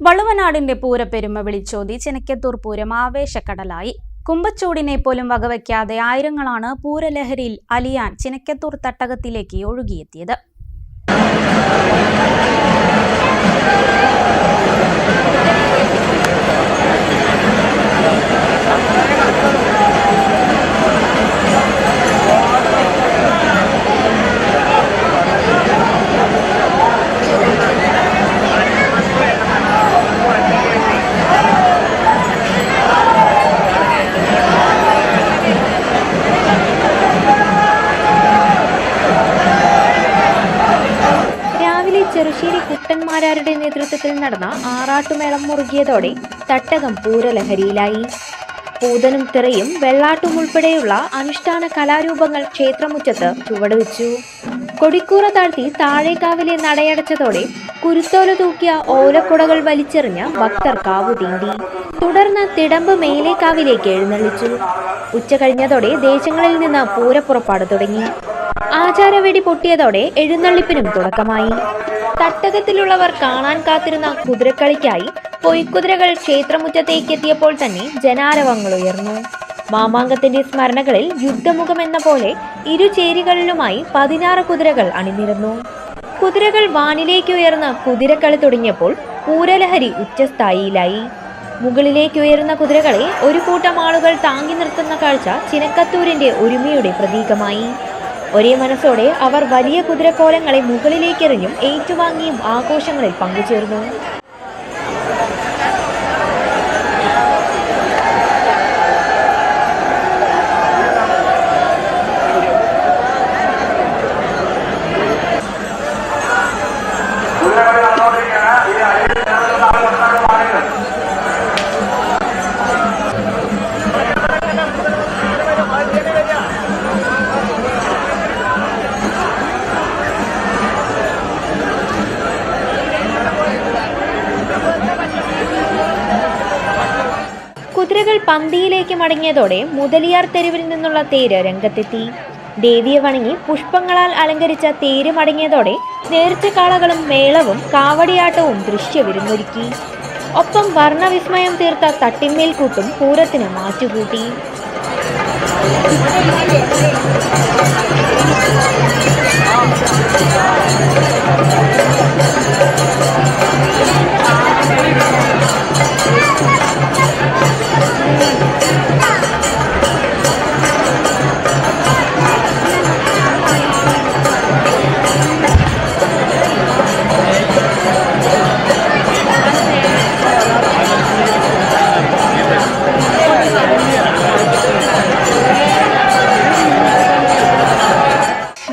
വള്ളുവനാടിന്റെ പൂരപ്പെരുമ വിളിച്ചോതി ചെനക്കത്തൂർ പൂരം ആവേശക്കടലായി. കുമ്പച്ചൂടിനെ പോലും വകവയ്ക്കാതെ ആയിരങ്ങളാണ് പൂരലഹരിയിൽ അലിയാൻ ചെനക്കത്തൂർ തട്ടകത്തിലേക്ക് ഒഴുകിയെത്തിയത്. ചെറുശ്ശേരി കുട്ടന്മാരാരുടെ നേതൃത്വത്തിൽ നടന്ന ആറാട്ടുമേളം മുറുകിയതോടെ തട്ടകം പൂരലഹരിയിലായി. പൂതനും തിറയും വെള്ളാട്ടും ഉൾപ്പെടെയുള്ള അനുഷ്ഠാന കലാരൂപങ്ങൾ ക്ഷേത്രമുറ്റത്ത് ചുവടുവെച്ചു. കൊടിക്കൂറ താഴ്ത്തി താഴേക്കാവിലെ നടയടച്ചതോടെ കുരുത്തോല തൂക്കിയ ഓലക്കുടകൾ വലിച്ചെറിഞ്ഞ് ഭക്തർ കാവു തീണ്ടി. തുടർന്ന് തിടമ്പ് മേലേക്കാവിലേക്ക് എഴുന്നള്ളിച്ചു. ഉച്ച കഴിഞ്ഞതോടെ ദേശങ്ങളിൽ നിന്ന് പൂരപ്പുറപ്പാട് തുടങ്ങി. ആചാരവെടി പൊട്ടിയതോടെ എഴുന്നള്ളിപ്പിനും തുടക്കമായി. തട്ടകത്തിലുള്ളവർ കാണാൻ കാത്തിരുന്ന കുതിരക്കളിക്കായി പൊയ്ക്കുതിരകൾ ക്ഷേത്രമുറ്റത്തേക്ക് എത്തിയപ്പോൾ തന്നെ ജനാരവങ്ങൾ ഉയർന്നു. മാമാങ്കത്തിന്റെ സ്മരണകളിൽ യുദ്ധമുഖമെന്ന പോലെ ഇരുചേരികളിലുമായി 16 കുതിരകൾ അണിനിരന്നു. കുതിരകൾ വാനിലേക്ക് ഉയർന്ന് കുതിരക്കളി തുടങ്ങിയപ്പോൾ പൂരലഹരി ഉച്ചസ്ഥായിയിലായി. മുകളിലേക്ക് ഉയരുന്ന കുതിരകളെ ഒരു കൂട്ടം ആളുകൾ താങ്ങി നിർത്തുന്ന കാഴ്ച ചിനക്കത്തൂരിന്റെ ഒരുമയുടെ പ്രതീകമായി. ഒരേ മനസ്സോടെ അവർ വലിയ കുതിരക്കോലങ്ങളെ മുകളിലേക്കെറിഞ്ഞും ഏറ്റുവാങ്ങിയും ആഘോഷങ്ങളിൽ പങ്കുചേർന്നു. കുതിരകൾ പന്തിയിലേക്ക് മടങ്ങിയതോടെ മുതലിയാർ തെരുവിൽ നിന്നുള്ള തേര് രംഗത്തെത്തി. ദേവിയെ വണങ്ങി പുഷ്പങ്ങളാൽ അലങ്കരിച്ച തേര് മടങ്ങിയതോടെ നേർച്ചക്കാളകളും മേളവും കാവടിയാട്ടവും ദൃശ്യവിരുന്നൊരുക്കി. ഒപ്പം വർണ്ണവിസ്മയം തീർത്ത തട്ടിന്മേൽക്കൂട്ടും പൂരത്തിന് മാറ്റുകൂട്ടി.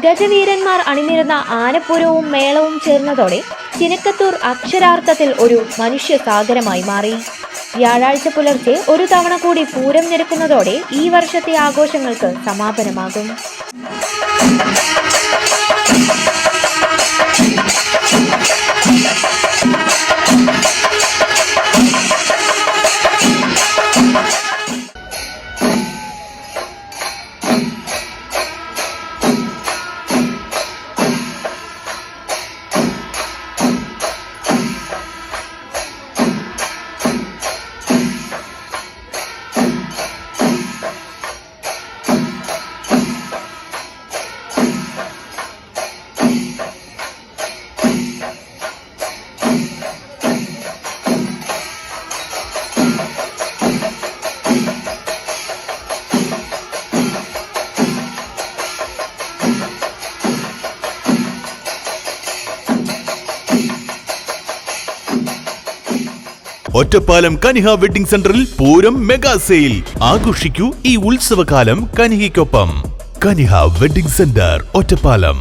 ഗജവീരന്മാർ അണിനിരുന്ന ആനപ്പൂരവും മേളവും ചേർന്നതോടെ ചിനക്കത്തൂർ അക്ഷരാർത്ഥത്തിൽ ഒരു മനുഷ്യസാഗരമായി മാറി. വ്യാഴാഴ്ച പുലർച്ചെ ഒരു തവണ കൂടി പൂരം ഞെരുക്കുന്നതോടെ ഈ വർഷത്തെ ആഘോഷങ്ങൾക്ക് സമാപനമാകും. ഒറ്റപ്പാലം കനിഹ വെഡിംഗ് സെന്ററിൽ പൂരം മെഗാ സെയിൽ. ആഘോഷിക്കൂ ഈ ഉത്സവകാലം കനിഹയ്ക്കൊപ്പം. Kaniha wedding centre, Ottapalam.